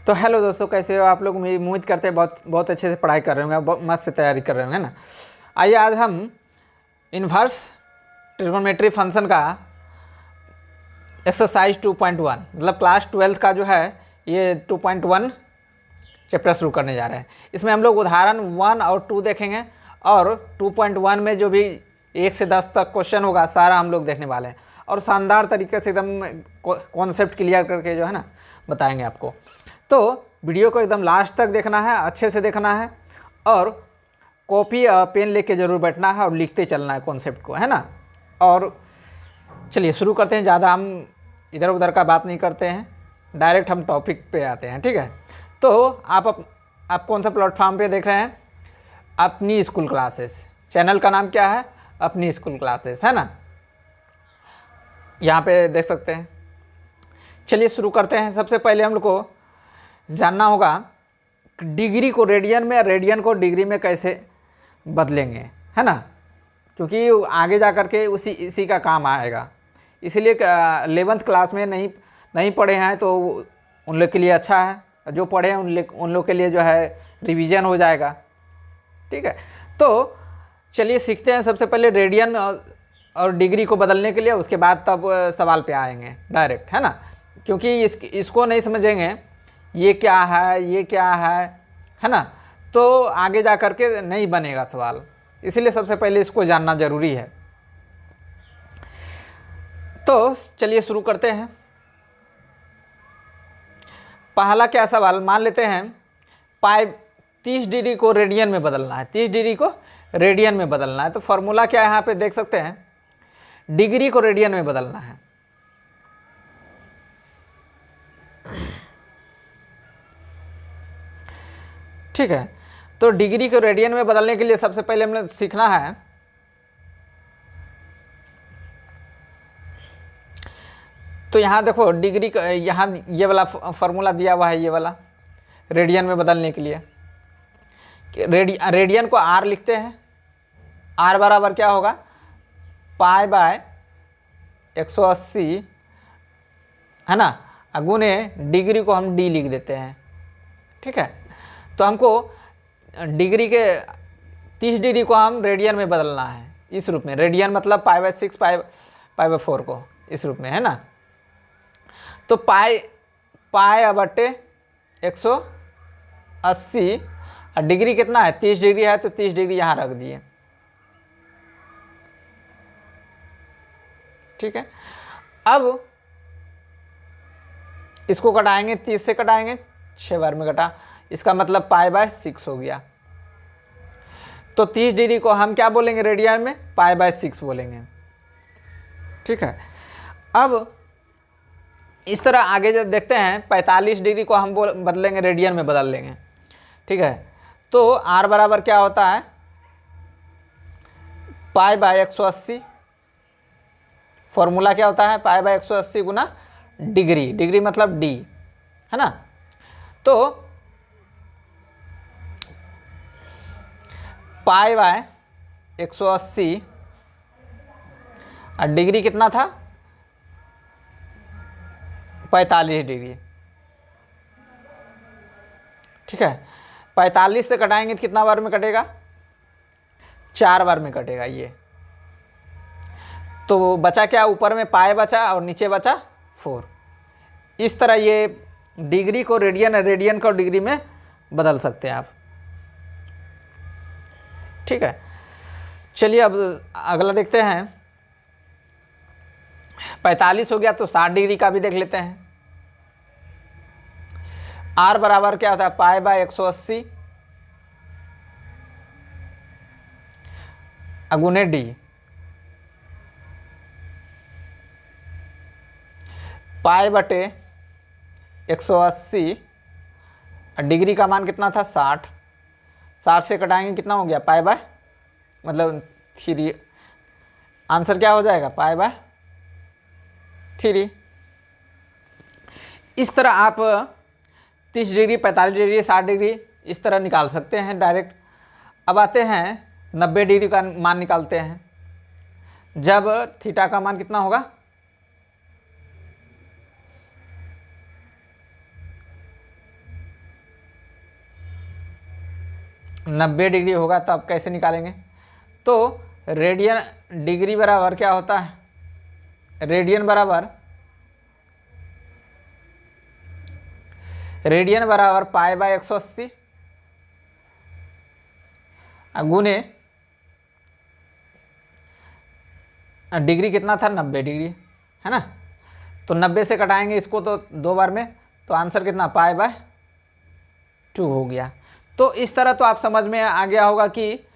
तो हेलो दोस्तों, कैसे हो आप लोग। उम्मीद करते हैं बहुत बहुत अच्छे से पढ़ाई कर रहे होंगे, बहुत मस्त से तैयारी कर रहे होंगे ना। आइए आज हम इन्वर्स ट्रिग्नोमेट्री फंक्शन का एक्सरसाइज 2.1 मतलब क्लास 12 का जो है ये 2.1 चैप्टर शुरू करने जा रहे हैं। इसमें हम लोग उदाहरण 1 और 2 देखेंगे और 2.1 में जो भी 1 से 10 तक क्वेश्चन होगा सारा हम लोग देखने वाले हैं और शानदार तरीके से एकदम कॉन्सेप्ट क्लियर करके जो है ना बताएंगे आपको। तो वीडियो को एकदम लास्ट तक देखना है, अच्छे से देखना है और कॉपी पेन लेके ज़रूर बैठना है और लिखते चलना है कॉन्सेप्ट को, है ना। और चलिए शुरू करते हैं। ज़्यादा हम इधर उधर का बात नहीं करते हैं, डायरेक्ट हम टॉपिक पे आते हैं, ठीक है। तो आप कौन सा प्लेटफॉर्म पे देख रहे हैं? अपनी स्कूल क्लासेस। चैनल का नाम क्या है? अपनी स्कूल क्लासेस, है ना। यहाँ पे देख सकते हैं। चलिए शुरू करते हैं। सबसे पहले हम लोग को जानना होगा डिग्री को रेडियन में, रेडियन को डिग्री में कैसे बदलेंगे, है ना। क्योंकि आगे जा कर के इसी का काम आएगा, इसीलिए 11th क्लास में नहीं पढ़े हैं तो उन लोग के लिए अच्छा है। जो पढ़े हैं उन लोग के लिए जो है रिवीजन हो जाएगा, ठीक है। तो चलिए सीखते हैं। सबसे पहले रेडियन और डिग्री को बदलने के लिए, उसके बाद तब सवाल पे आएंगे डायरेक्ट, है ना। क्योंकि इसको नहीं समझेंगे ये क्या है ये क्या है ना, तो आगे जा कर के नहीं बनेगा सवाल। इसीलिए सबसे पहले इसको जानना ज़रूरी है। तो चलिए शुरू करते हैं। पहला क्या सवाल मान लेते हैं, पाई 30 डिग्री को रेडियन में बदलना है। 30 डिग्री को रेडियन में बदलना है। तो फॉर्मूला क्या है यहाँ पे देख सकते हैं, डिग्री को रेडियन में बदलना है। ठीक है, तो डिग्री को रेडियन में बदलने के लिए सबसे पहले हमने सीखना है तो यहाँ देखो डिग्री का यहाँ ये वाला फॉर्मूला दिया हुआ है, ये वाला रेडियन में बदलने के लिए। रेडियन को आर लिखते हैं। आर बराबर क्या होगा, पाई बाय 180, है ना, गुने डिग्री को हम डी लिख देते हैं, ठीक है। तो हमको डिग्री के 30 डिग्री को हम रेडियन में बदलना है इस रूप में। रेडियन मतलब पाई बाय 6 पाई बाय 4 को इस रूप में, है ना। तो पाई बटे 180 और डिग्री कितना है, 30 डिग्री है, तो 30 डिग्री यहाँ रख दिए, ठीक है। अब इसको कटाएंगे, 30 से कटाएंगे, 6 बार में कटा, इसका मतलब पाई बाय 6 हो गया। तो 30 डिग्री को हम क्या बोलेंगे रेडियन में, पाई बाय 6 बोलेंगे, ठीक है। अब इस तरह आगे जब देखते हैं 45 डिग्री को हम बदलेंगे, रेडियन में बदल लेंगे, ठीक है। तो आर बराबर क्या होता है, पाई बाय 180। फॉर्मूला क्या होता है, pi by 180 Guna degree, degree मतलब डी, है ना। तो पाई बाय 180 और डिग्री कितना था, 45 डिग्री, ठीक है। 45 से कटाएंगे तो कितना बार में कटेगा, 4 बार में कटेगा ये। तो बचा क्या, ऊपर में पाई बचा और नीचे बचा 4। इस तरह ये डिग्री को रेडियन, रेडियन को डिग्री में बदल सकते हैं आप, ठीक है। चलिए अब अगला देखते हैं। 45 हो गया तो 60 डिग्री का भी देख लेते हैं। आर बराबर क्या होता है, पाई बाय 180 अगुने डी, पाई बटे 180 और डिग्री का मान कितना था 60। 60 से कटाएंगे कितना हो गया, पाई बाय मतलब 3। आंसर क्या हो जाएगा, पाई बाय 3। इस तरह आप 30 डिग्री, 45 डिग्री, 60 डिग्री इस तरह निकाल सकते हैं डायरेक्ट। अब आते हैं 90 डिग्री का मान निकालते हैं। जब थीटा का मान कितना होगा, 90 डिग्री होगा तो आप कैसे निकालेंगे? तो रेडियन डिग्री बराबर क्या होता है? रेडियन बराबर पाई बाय 180 गुने डिग्री कितना था? 90 डिग्री, है ना। तो 90 से कटाएंगे इसको तो 2 बार में, तो आंसर कितना? पाई बाय 2 हो गया। तो इस तरह तो आप समझ में आ गया होगा कि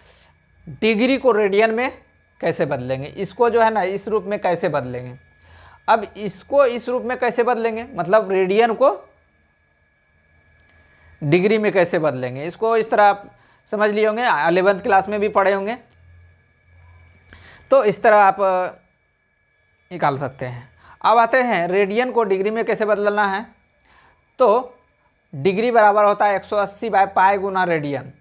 डिग्री को रेडियन में कैसे बदलेंगे, इसको जो है ना इस रूप में कैसे बदलेंगे। अब इसको इस रूप में कैसे बदलेंगे, मतलब रेडियन को डिग्री में कैसे बदलेंगे, इसको इस तरह आप समझ लिए होंगे, 11th क्लास में भी पढ़े होंगे। तो इस तरह आप निकाल सकते हैं। अब आते हैं रेडियन को डिग्री में कैसे बदलना है। तो डिग्री बराबर होता है 180 बाय पाई गुना रेडियन।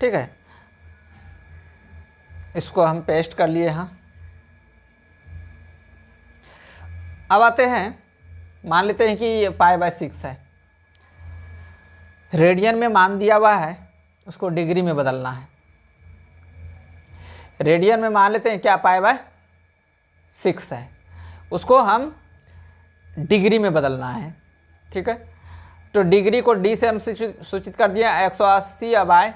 ठीक है, इसको हम पेस्ट कर लिए यहाँ। अब आते हैं, मान लेते हैं कि ये पाई बाय 6 है, रेडियन में मान दिया हुआ है, उसको डिग्री में बदलना है। रेडियन में मान लेते हैं क्या? पाई बाय 6 है, उसको हम डिग्री में बदलना है। ठीक है, तो डिग्री को डी से हम सूचित कर दिया, 180 बाय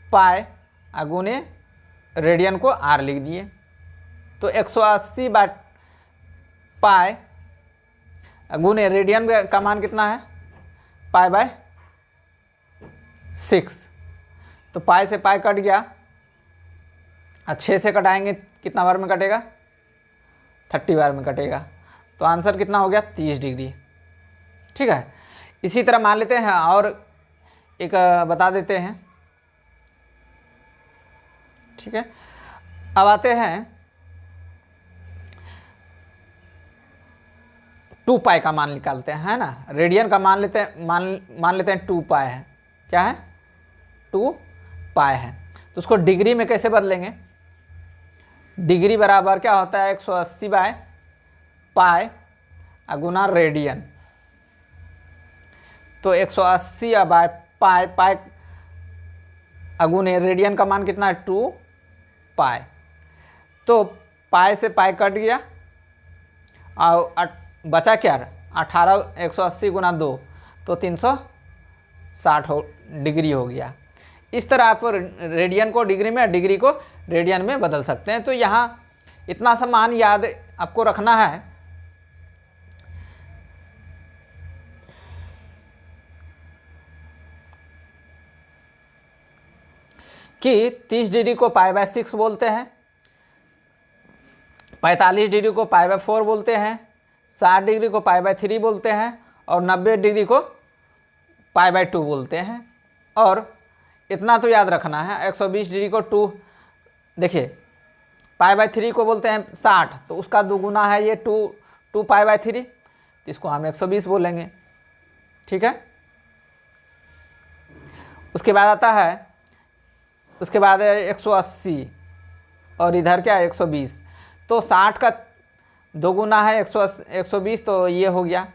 पाई गुने रेडियन को आर लिख दिए। तो 180 बाय पाई गुने रेडियन का मान कितना है? Pi by 6। तो पाई से पाई कट गया, 6 से कटाएंगे कितना बार में कटेगा? 30 बार में कटेगा। तो आंसर कितना हो गया? 30 डिग्री। ठीक है, इसी तरह मान लेते हैं और एक बता देते हैं। ठीक है, अब आते हैं 2 पाई का मान निकालते हैं, है ना। रेडियन का मान लेते हैं, मान लेते हैं 2 पाई है। क्या है? 2 पाई है। तो उसको डिग्री में कैसे बदलेंगे? डिग्री बराबर क्या होता है? 180 बाय पाई गुना रेडियन। तो 180 बाय पाई, पाई गुने रेडियन का मान कितना है? 2 पाई। तो पाई से पाई कट गया और बचा क्या? 18, 180 गुना 2 तो 360 डिग्री हो गया। इस तरह आप रेडियन को डिग्री में, डिग्री को रेडियन में बदल सकते हैं। तो यहाँ इतना सा मान याद आपको रखना है कि 30 डिग्री को पाई बाय 6 बोलते हैं, 45 डिग्री को पाई बाय 4 बोलते हैं, 60 डिग्री को पाई बाय 3 बोलते हैं और 90 डिग्री को पाई बाय 2 बोलते हैं। और इतना तो याद रखना है, 120 डिग्री को 2, देखिए पाई बाय 3 को बोलते हैं 60, तो उसका दुगुना है ये 2 पाई बाय 3, तो इसको हम 120 बोलेंगे। ठीक है, उसके बाद आता है, उसके बाद है 180 और इधर क्या है? 120। तो 60 का दोगुना है 120, तो ये हो गया।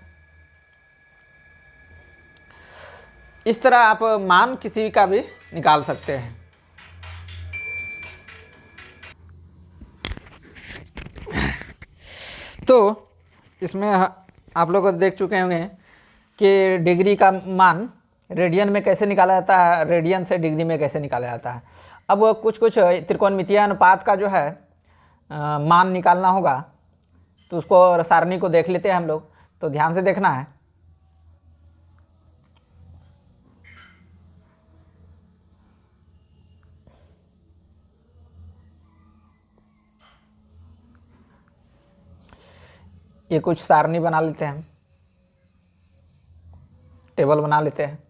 इस तरह आप मान किसी का भी निकाल सकते हैं। तो इसमें आप लोग देख चुके होंगे कि डिग्री का मान रेडियन में कैसे निकाला जाता है, रेडियन से डिग्री में कैसे निकाला जाता है। अब कुछ त्रिकोणमितीय अनुपात का जो है मान निकालना होगा, तो उसको सारणी को देख लेते हैं हम लोग। तो ध्यान से देखना है। ये कुछ सारणी बना लेते हैं, टेबल बना लेते हैं।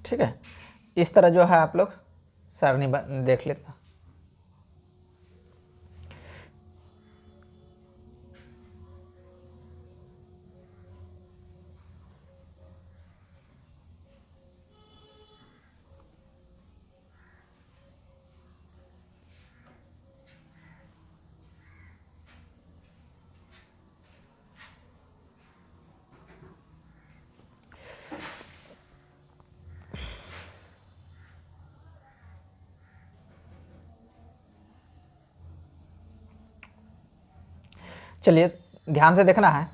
ठीक है, इस तरह जो है आप लोग सरणी देख लेते हैं। चलिए ध्यान से देखना है।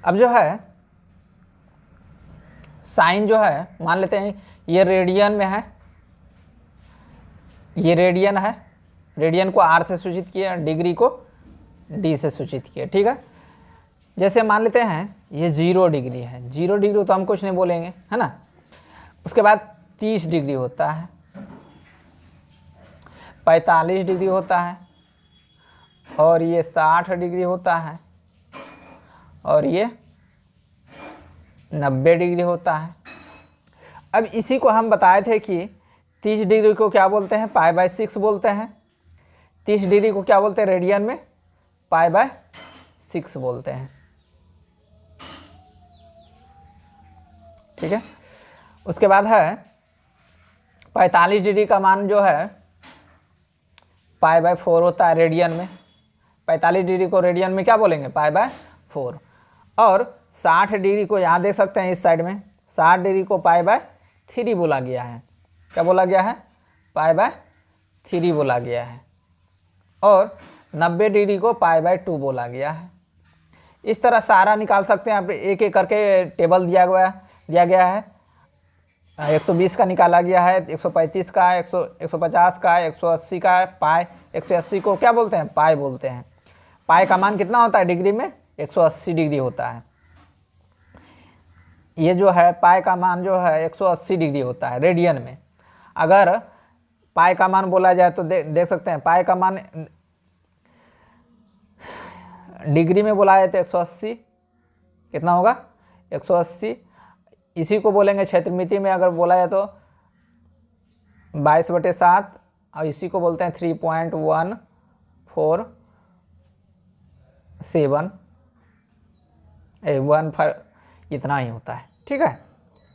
अब जो है साइन जो है, मान लेते हैं ये रेडियन में है, ये रेडियन है, रेडियन को आर से सूचित किया, डिग्री को डी से सूचित किया। ठीक है, जैसे मान लेते हैं ये 0 डिग्री है, 0 डिग्री तो हम कुछ नहीं बोलेंगे, है ना। उसके बाद 30 डिग्री होता है, 45 डिग्री होता है, और ये 60 डिग्री होता है, और ये 90 डिग्री होता है। अब इसी को हम बताए थे कि 30 डिग्री को क्या बोलते हैं, π/6 बोलते हैं। 30 डिग्री को क्या बोलते हैं रेडियन में, π/6 बोलते हैं। ठीक है, उसके बाद है 45 डिग्री का मान जो है π/4 होता है रेडियन में। 45 डिग्री को रेडियन में क्या बोलेंगे, π/4। और 60 डिग्री को यहाँ देख सकते हैं इस साइड में, 60 डिग्री को π/3 बोला गया है। क्या बोला गया है, π/3 बोला गया है। और 90 डिग्री को π/2 बोला गया है। इस तरह सारा निकाल सकते हैं आप, एक एक करके टेबल दिया गया है। 120 का निकाला गया है, 135 का, 150 का, 180 का, पाई। 180 को क्या बोलते हैं, पाई बोलते हैं। पाई का मान कितना होता है डिग्री में, 180 डिग्री होता है। ये जो है पाई का मान जो है 180 डिग्री होता है रेडियन में। अगर पाई का मान बोला जाए तो देख सकते हैं, पाई का मान डिग्री में बोला जाए तो 180 कितना होगा, 180। इसी को बोलेंगे क्षेत्रमिति में अगर बोला जाए तो 22/7, और इसी को बोलते हैं 3.147 इतना ही होता है। ठीक है,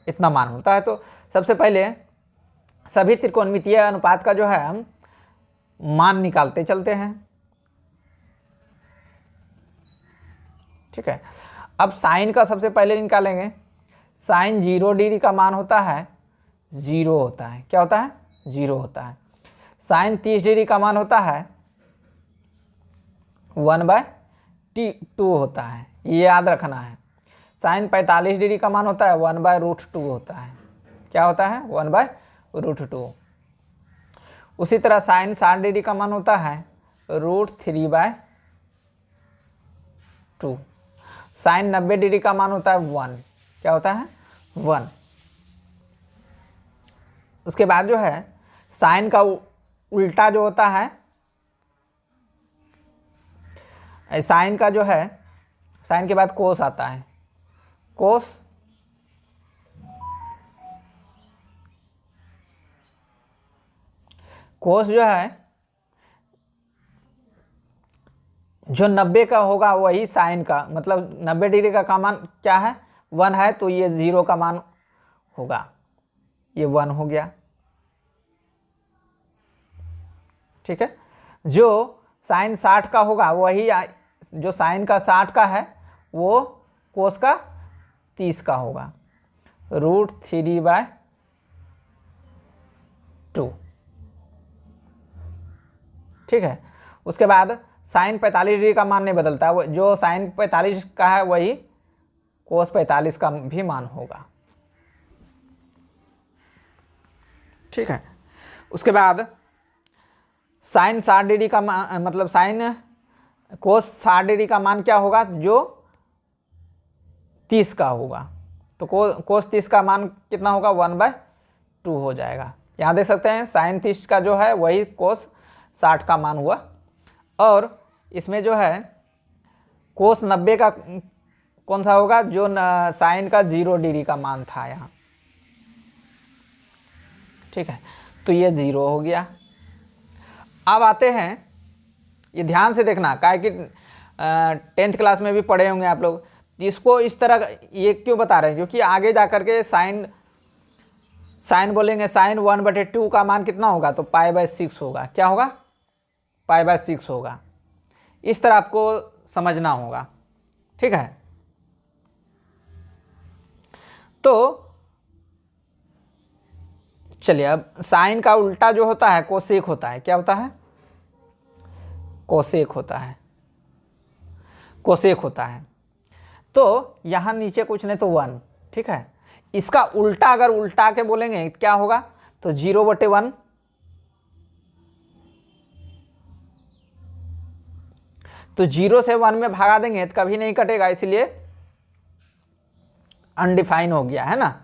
इतना मान होता है। तो सबसे पहले सभी त्रिकोणमितीय अनुपात का जो है हम मान निकालते चलते हैं। ठीक है, अब साइन का सबसे पहले निकालेंगे। साइन 0 डिग्री का मान होता है 0 होता है। क्या होता है, 0 होता है। साइन 30 डिग्री का मान होता है 1/2 होता है, ये याद रखना है। साइन 45 डिग्री का मान होता है 1/√2 होता है। क्या होता है, 1/√2। उसी तरह साइन 60 डिग्री का मान होता है √3/2। साइन 90 डिग्री का मान होता है 1। क्या होता है, 1। उसके बाद जो है साइन का उल्टा जो होता है, साइन का जो है, साइन के बाद कोस आता है। कोस जो है जो 90 का होगा वही साइन का, मतलब 90 डिग्री का मान क्या है, 1 है, तो ये 0 का मान होगा, ये 1 हो गया। ठीक है, जो साइन 60 का होगा वही, जो साइन का 60 का है वो कोस का 30 का होगा, √3/2। ठीक है, उसके बाद साइन 45 डिग्री का मान नहीं बदलता, जो साइन 45 का है वही कोस 45 का भी मान होगा। ठीक है, उसके बाद साइन 60 डिग्री का मान, मतलब साइन कोस 60 डिग्री का मान क्या होगा, जो 30 का होगा। तो कोस 30 का मान कितना होगा, 1/2 हो जाएगा। यहाँ देख सकते हैं साइन 30 का जो है वही कोस 60 का मान हुआ। और इसमें जो है कोस 90 का कौन सा होगा, जो साइन का 0 डिग्री का मान था यहाँ, ठीक है। तो ये 0 हो गया। अब आते हैं, ये ध्यान से देखना, काहे कि 10th क्लास में भी पढ़े होंगे आप लोग। इसको इस तरह ये क्यों बता रहे हैं, क्योंकि आगे जा करके साइन बोलेंगे, साइन 1/2 का मान कितना होगा, तो π/6 होगा। क्या होगा, π/6 होगा। इस तरह आपको समझना होगा, ठीक है। तो चलिए, अब साइन का उल्टा जो होता है कोसेक होता है। क्या होता है, कोसेक होता है, कोसेक होता है। तो यहां नीचे कुछ नहीं तो 1, ठीक है। इसका उल्टा अगर उल्टा के बोलेंगे क्या होगा, तो 0/1। तो 0 से 1 में भागा देंगे तो कभी नहीं कटेगा, इसलिए अनडिफाइन हो गया, है ना।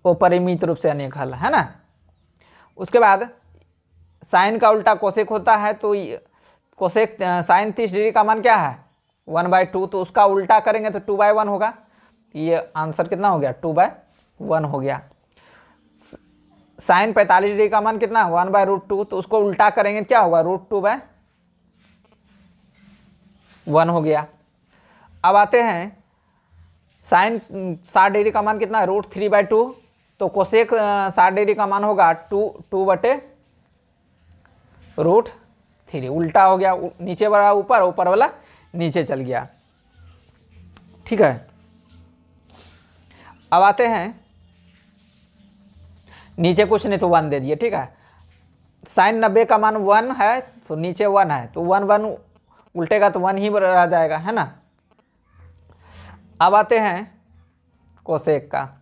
अपरिमित रूप से अनेक हल, है ना। उसके बाद साइन का उल्टा कोसेक होता है। तो कोसेक साइन 30 डिग्री का मान क्या है, 1/2। तो उसका उल्टा करेंगे तो 2/1 होगा। ये आंसर कितना हो गया, 2/1 हो गया। साइन 45 डिग्री का मान कितना, 1/√2। तो उसको उल्टा करेंगे क्या होगा, √2/1 हो गया। अब आते हैं साइन 60 डिग्री का मान कितना है, √3/2। तो कोसेक 60 डिग्री का मान होगा 2/√3। उल्टा हो गया, नीचे वाला ऊपर, ऊपर वाला नीचे चल गया, ठीक है। अब आते हैं, नीचे कुछ नहीं तो 1 दे दिए, ठीक है। साइन 90 का मान 1 है, तो नीचे 1 है, तो 1 उल्टेगा तो 1 ही रह जाएगा, है ना। अब आते हैं कोसेक का।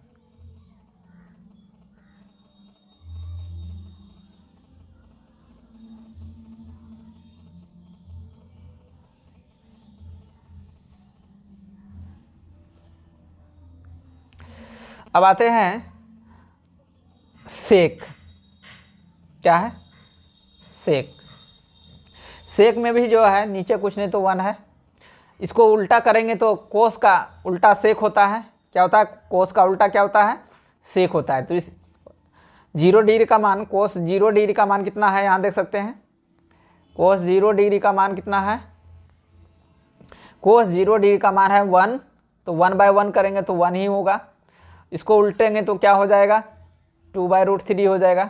अब आते हैं सेक। क्या है, सेक। सेक में भी जो है नीचे कुछ नहीं तो 1 है। इसको उल्टा करेंगे तो कोस का उल्टा सेक होता है। क्या होता है, कोस का उल्टा क्या होता है, सेक होता है। तो इस 0 डिग्री का मान, कोस 0 डिग्री का मान कितना है, यहाँ देख सकते हैं। कोस 0 डिग्री का मान कितना है, कोस 0 डिग्री का मान है 1। तो 1/1 करेंगे तो 1 ही होगा। इसको उल्टेंगे तो क्या हो जाएगा, 2/√3 हो जाएगा,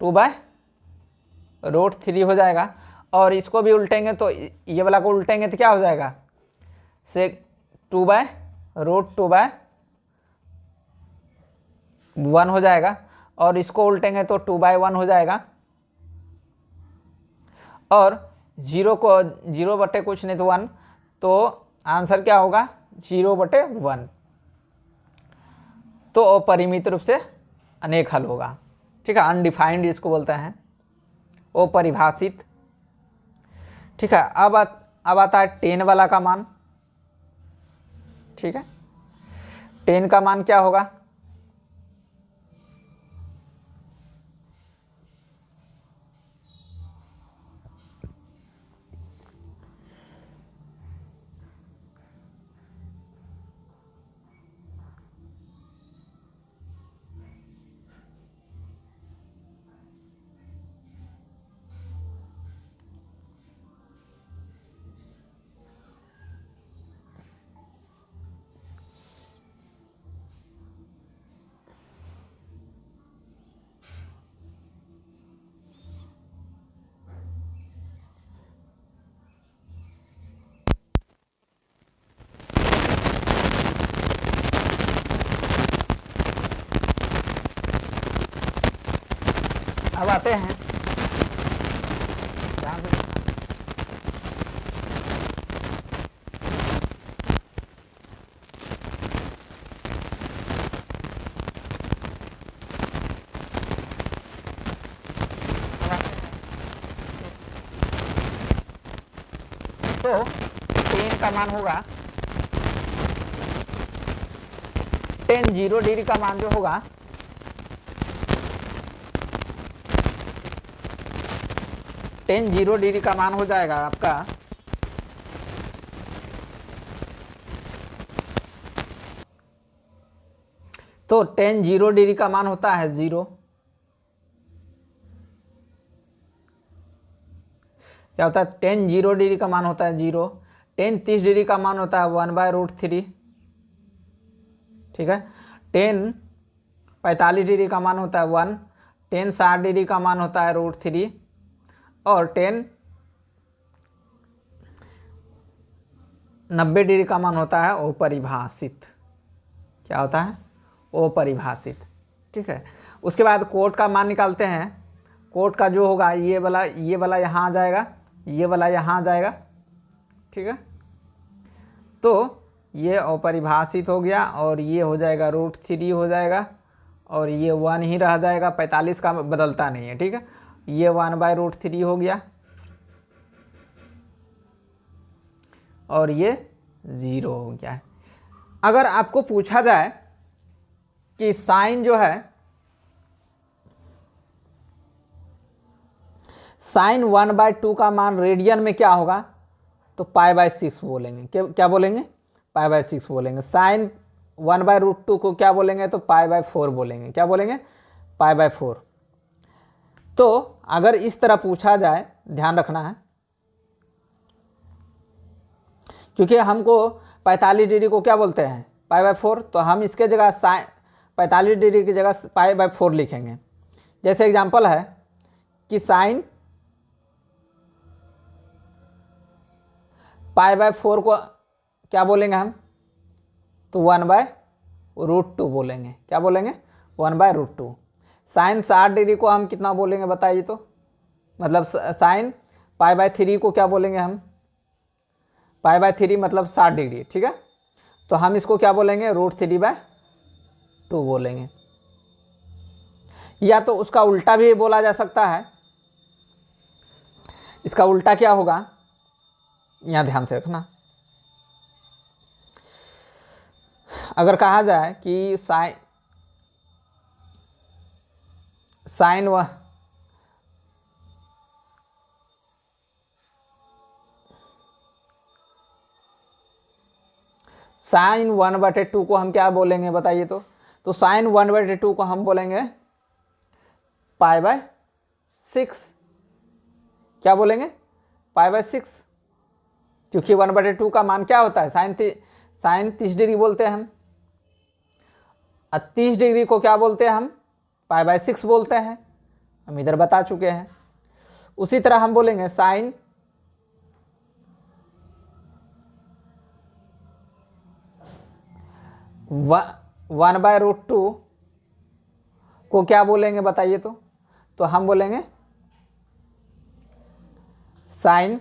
2/√3 हो जाएगा। और इसको भी उल्टेंगे तो ये वाला को उल्टेंगे तो क्या हो जाएगा, से 2/√1 हो जाएगा। और इसको उल्टेंगे तो 2/1 हो जाएगा। और 0 बटे कुछ नहीं तो 1, तो आंसर क्या होगा, 0/1। तो अपरिमित रूप से अनेक हल होगा, ठीक है। अनडिफाइंड इसको बोलते हैं, अपरिभाषित, ठीक है। अब आता है 10 वाला का मान, ठीक है। 10 का मान क्या होगा, अब आते हैं, ध्यान से देखना। तो 10 का का मान होगा, टेन 0 डिग्री का मान जो होगा टेन 0 डिग्री का मान हो जाएगा आपका तो टेन 0 डिग्री का मान होता है 0। क्या होता है? टेन 0 डिग्री का मान होता है 0। टेन 30 डिग्री का मान होता है 1/√3। ठीक है। टेन 45 डिग्री का मान होता है 1। टेन 60 डिग्री का मान होता है √3 और टेन 90 डिग्री का मान होता है अपरिभाषित। क्या होता है? अपरिभाषित। ठीक है। उसके बाद कोट का मान निकालते हैं। कोट का जो होगा ये वाला यहाँ आ जाएगा, ये वाला यहाँ आ जाएगा। ठीक है। तो ये अपरिभाषित हो गया और ये हो जाएगा √3 हो जाएगा और ये 1 ही रह जाएगा, 45 का बदलता नहीं है। ठीक है। ये 1/√3 हो गया और ये 0 हो गया है। अगर आपको पूछा जाए कि साइन जो है साइन 1/2 का मान रेडियन में क्या होगा तो π/6 बोलेंगे। क्या बोलेंगे? π/6 बोलेंगे। साइन 1/√2 को क्या बोलेंगे तो π/4 बोलेंगे। क्या बोलेंगे? π/4। तो अगर इस तरह पूछा जाए, ध्यान रखना है, क्योंकि हमको 45 डिग्री को क्या बोलते हैं π/4, तो हम इसके जगह 45 डिग्री की जगह π/4 लिखेंगे। जैसे एग्जांपल है कि साइन π/4 को क्या बोलेंगे हम तो 1/√2 बोलेंगे। क्या बोलेंगे? 1/√2। साइन 60 डिग्री को हम कितना बोलेंगे बताइए तो? मतलब साइन π/3 को क्या बोलेंगे हम? π/3 मतलब 60 डिग्री। ठीक है। तो हम इसको क्या बोलेंगे? √3/2 बोलेंगे। या तो उसका उल्टा भी बोला जा सकता है। इसका उल्टा क्या होगा यहां ध्यान से रखना। अगर कहा जाए कि साइन साइन 1/2 को हम क्या बोलेंगे बताइए तो साइन 1/2 को हम बोलेंगे π/6। क्या बोलेंगे? π/6, क्योंकि 1/2 का मान क्या होता है साइन 30 डिग्री बोलते हैं हम। 30 डिग्री को क्या बोलते हैं हम? π/6 बोलते हैं। हम इधर बता चुके हैं। उसी तरह हम बोलेंगे साइन 1/√2 को क्या बोलेंगे बताइए तो हम बोलेंगे साइन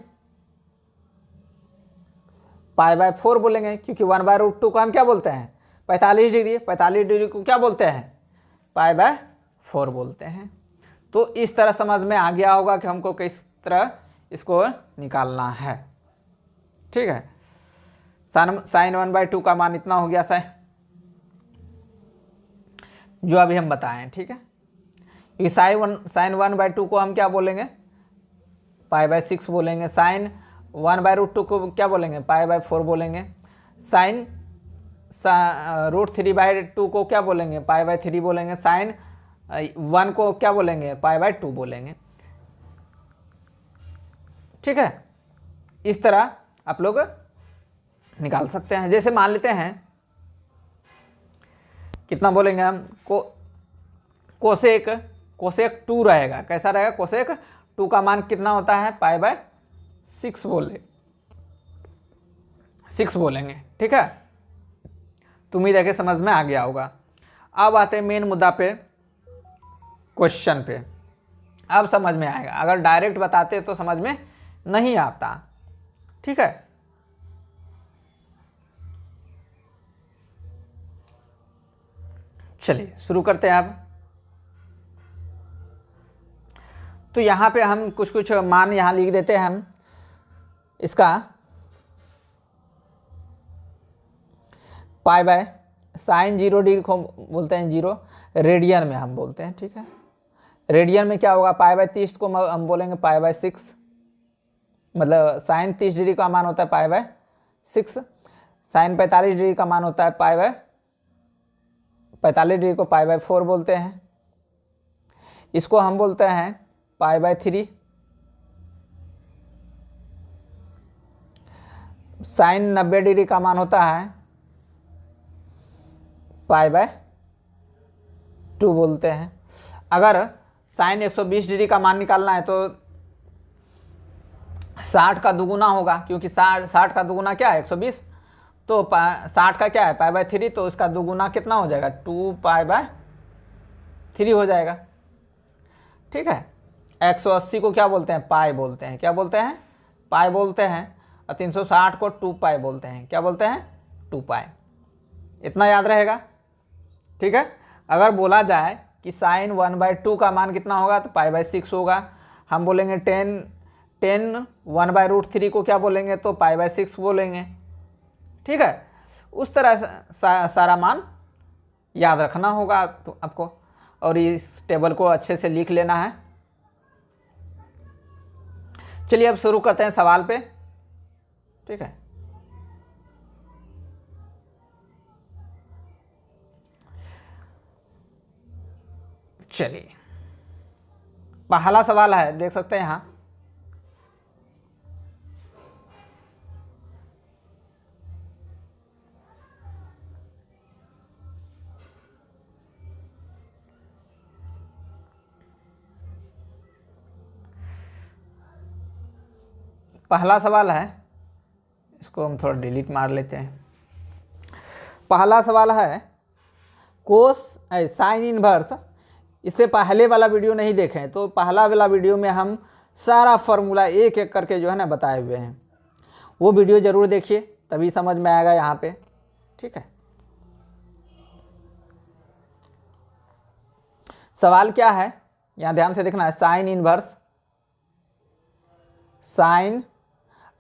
π/4 बोलेंगे, क्योंकि 1/√2 को हम क्या बोलते हैं 45 डिग्री। 45 डिग्री को क्या बोलते हैं? π/4 बोलते हैं। तो इस तरह समझ में आ गया होगा कि हमको किस तरह इसको निकालना है। ठीक है। साइन 1/2 का मान इतना हो गया जो अभी हम बताएं। ठीक है। ये साइन 1/2 को हम क्या बोलेंगे? π/6 बोलेंगे। साइन 1/√2 को क्या बोलेंगे? π/4 बोलेंगे। साइन √3/2 को क्या बोलेंगे? π/3 बोलेंगे। साइन 1 को क्या बोलेंगे? π/2 बोलेंगे। ठीक है। इस तरह आप लोग निकाल सकते हैं। जैसे मान लेते हैं कितना बोलेंगे हम कोसेक 2 रहेगा। कैसा रहेगा? कोसेक 2 का मान कितना होता है? π/6 बोलेंगे। ठीक है। तो उम्मीद है कि समझ में आ गया होगा। अब आते हैं मेन मुद्दा पे, क्वेश्चन पे। अब समझ में आएगा। अगर डायरेक्ट बताते तो समझ में नहीं आता। ठीक है। चलिए शुरू करते हैं अब। तो यहाँ पे हम कुछ मान यहाँ लिख देते हैं हम इसका। पाई बाय साइन 0 डिग्री को बोलते हैं 0, रेडियन में हम बोलते हैं, ठीक है। रेडियन में क्या होगा, पाई बाय 30 को हम बोलेंगे पाई बाय 6, मतलब साइन 30 डिग्री का मान होता है पाई बाय 6, साइन 45 डिग्री का मान होता है पाई बाय 45 डिग्री को पाई बाय 4 बोलते हैं। इसको हम बोलते हैं पाई बाय 3। साइन 90 डिग्री का मान होता है पाई बाय 2 बोलते हैं। अगर साइन 120 डिग्री का मान निकालना है तो 60 का दुगुना होगा, क्योंकि 60 का दुगुना क्या है 120, तो 60 का क्या है पाई बाय 3, तो इसका दुगुना कितना हो जाएगा 2 पाई बाय 3 हो जाएगा, ठीक है। 180 को क्या बोलते हैं, पाई बोलते हैं, क्या बोलते हैं, पाई बोलते हैं। और 360 को 2 पाई बोलते हैं, क्या बोलते हैं, 2 पाई। इतना याद रहेगा, ठीक है। अगर बोला जाए कि साइन 1/2 का मान कितना होगा तो पाई बाय 6 होगा, हम बोलेंगे 10 1/√3 को क्या बोलेंगे तो पाई बाय 6 बोलेंगे, ठीक है। उस तरह सारा मान याद रखना होगा तो आपको, और इस टेबल को अच्छे से लिख लेना है। चलिए अब शुरू करते हैं सवाल पे, ठीक है। चलिए पहला सवाल है, देख सकते हैं यहां, पहला सवाल है, इसको हम थोड़ा डिलीट मार लेते हैं। पहला सवाल है कोस साइन इनवर्स, इससे पहले वाला वीडियो नहीं देखें तो पहला वाला वीडियो में हम सारा फॉर्मूला एक एक करके जो है ना बताए हुए हैं, वो वीडियो ज़रूर देखिए, तभी समझ में आएगा यहाँ पे, ठीक है। सवाल क्या है यहाँ ध्यान से देखना है, साइन इनवर्स, साइन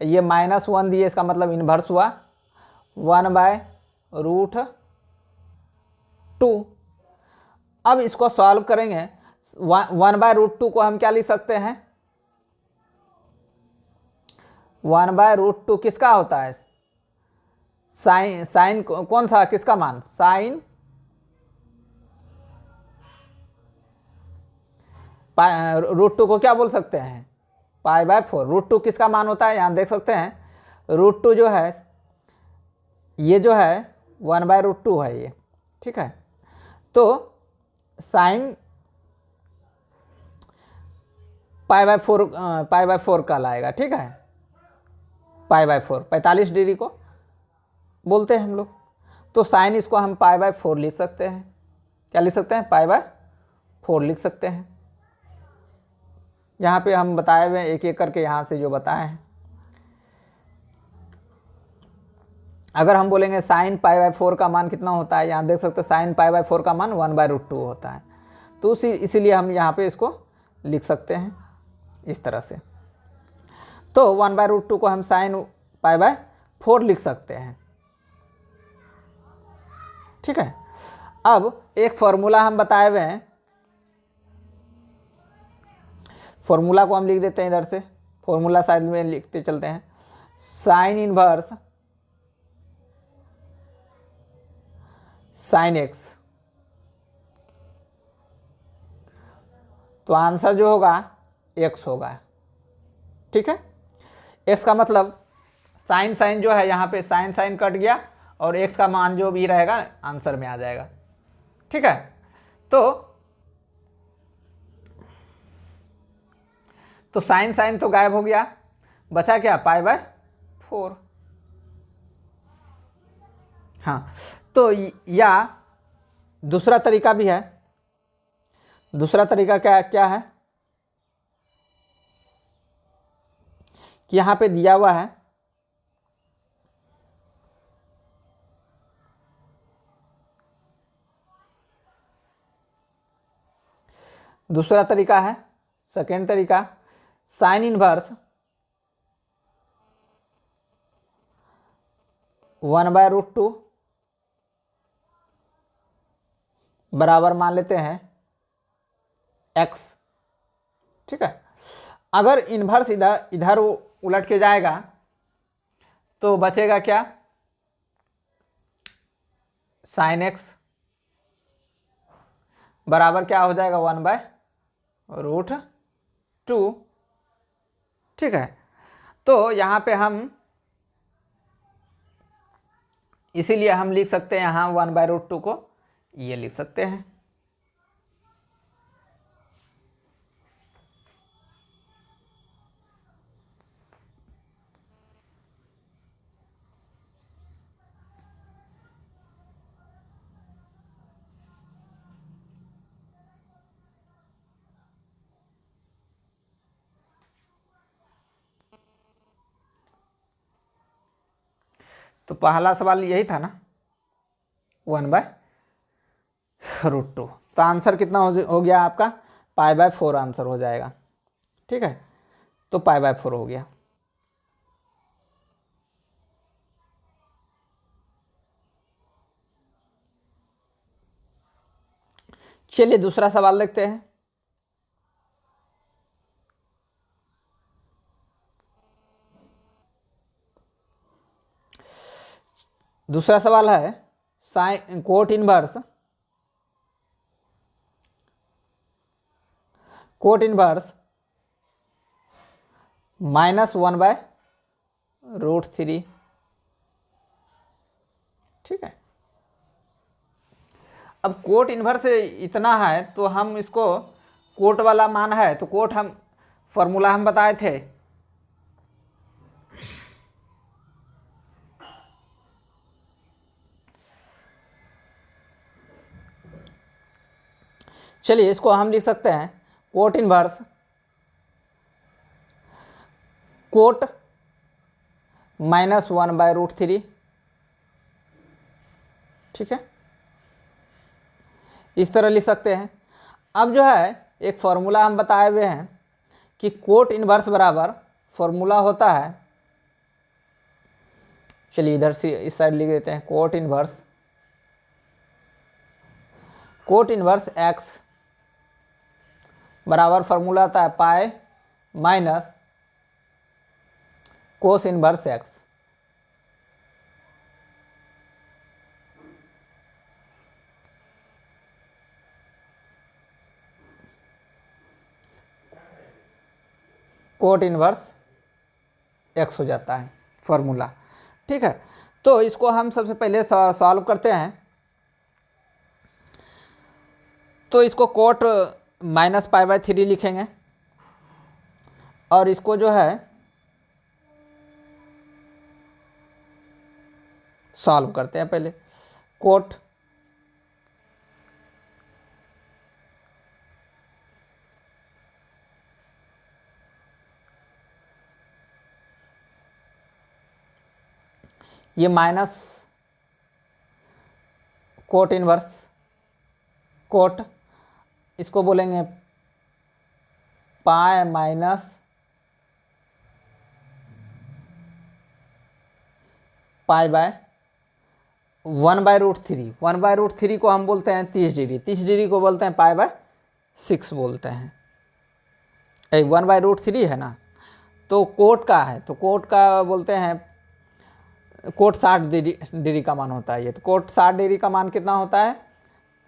ये -1 दिए, इसका मतलब इनवर्स हुआ 1/√2। अब इसको सॉल्व करेंगे, 1/√2 को हम क्या लिख सकते हैं, 1/√2 किसका होता है, साइन कौन सा किसका मान, साइन √2 को क्या बोल सकते हैं पाई बाय 4। √2 किसका मान होता है, यहाँ देख सकते हैं √2 जो है ये जो है 1/√2 है ये, ठीक है। तो साइन पाई बाय 4 कहलाएगा, ठीक है। पाई बाय 4 45 डिग्री को बोलते हैं हम लोग, तो साइन इसको हम पाई बाय 4 लिख सकते हैं, क्या लिख सकते हैं, पाई बाय 4 लिख सकते हैं। यहाँ पे हम बताए हुए एक एक करके यहाँ से जो बताए हैं। अगर हम बोलेंगे साइन पाई बाय 4 का मान कितना होता है, यहाँ देख सकते हैं साइन पाई बाय 4 का मान 1/√2 होता है, तो इसीलिए हम यहाँ पे इसको लिख सकते हैं इस तरह से। तो 1/√2 को हम साइन पाई बाय 4 लिख सकते हैं, ठीक है। अब एक फॉर्मूला हम बताए हुए हैं, फॉर्मूला को हम लिख देते हैं इधर से, फॉर्मूला साइड में लिखते चलते हैं, साइन इनवर्स साइन एक्स, तो आंसर जो होगा एक्स होगा, ठीक है। एक्स का मतलब साइन जो है यहाँ पे साइन कट गया और एक्स का मान जो भी रहेगा आंसर में आ जाएगा, ठीक है। तो साइन तो गायब हो गया, बचा क्या पाई बाय 4। हाँ, तो या दूसरा तरीका भी है, दूसरा तरीका क्या है कि यहाँ पे दिया हुआ है दूसरा तरीका है, सेकेंड तरीका, साइन इनवर्स 1/√2 बराबर मान लेते हैं x। ठीक है, अगर इन्वर्स इधर इधर उलट के जाएगा तो बचेगा क्या, साइन x बराबर क्या हो जाएगा 1/√2। ठीक है, तो यहाँ पे हम इसीलिए हम लिख सकते हैं यहाँ 1/√2 को ये लिख सकते हैं। तो पहला सवाल यही था ना, 1/√2। तो आंसर कितना हो गया आपका, π/4 आंसर हो जाएगा। ठीक है, तो π/4 हो गया। चलिए दूसरा सवाल देखते हैं। दूसरा सवाल है साइन कोट इनवर्स -1/√3। ठीक है, अब कोट इनवर्स इतना है तो हम इसको कोट वाला मान है तो कोट हम फॉर्मूला हम बताए थे, चलिए इसको हम लिख सकते हैं कोट इनवर्स कोट -1/√3। ठीक है, इस तरह लिख सकते हैं। अब जो है एक फॉर्मूला हम बताए हुए हैं कि कोट इनवर्स बराबर फॉर्मूला होता है, चलिए इधर से इस साइड लिख देते हैं, कोट इनवर्स x बराबर फॉर्मूला आता है pi minus cos inverse x। Cot inverse x हो जाता है फॉर्मूला। ठीक है, तो इसको हम सबसे पहले सॉल्व करते हैं। तो इसको कोट -π/3 लिखेंगे और इसको जो है सॉल्व करते हैं। पहले कोट ये माइनस कोट इनवर्स कोट, इसको बोलेंगे पाई माइनस π/1/√3। 1/√3 को हम बोलते हैं 30 डिग्री, 30 डिग्री को बोलते हैं π/6 बोलते हैं। 1/√3 है ना, तो कोट का है तो कोट का बोलते हैं, कोट 60 डिग्री का मान होता है ये। तो कोट 60 डिग्री का मान कितना होता है,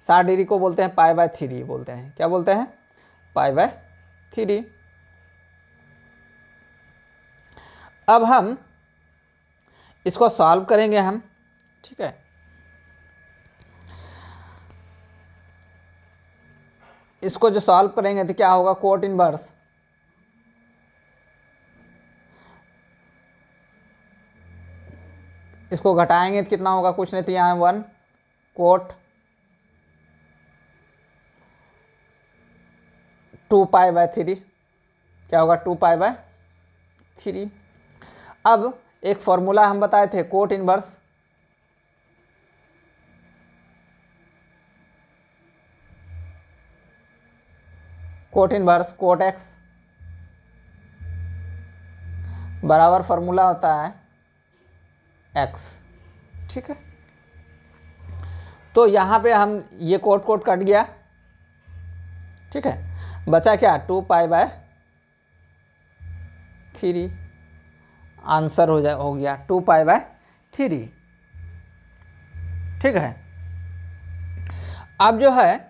60 डिग्री को बोलते हैं π/3 बोलते हैं। क्या बोलते हैं, π/3। अब हम इसको सॉल्व करेंगे हम। ठीक है, इसको जो सॉल्व करेंगे तो क्या होगा, कोट इनवर्स इसको घटाएंगे तो कितना होगा, कुछ नहीं तो यहाँ 1 कोट 2π/3 क्या होगा, 2π/3। अब एक फॉर्मूला हम बताए थे कोट इनवर्स कोट x बराबर फॉर्मूला होता है x। ठीक है, तो यहाँ पे हम ये कोट कोट कट गया, ठीक है, बचा क्या 2π/3, आंसर हो गया 2π/3, ठीक है। अब जो है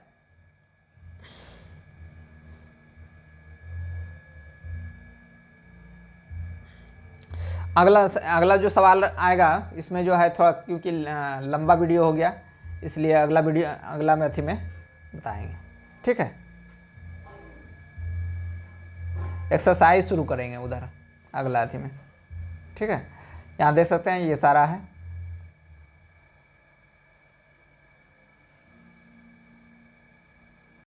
अगला जो सवाल आएगा इसमें जो है थोड़ा, क्योंकि लंबा वीडियो हो गया इसलिए अगला मेथी में बताएंगे, ठीक है। एक्सरसाइज शुरू करेंगे उधर अगला अथी में, ठीक है। यहाँ देख सकते हैं ये सारा है।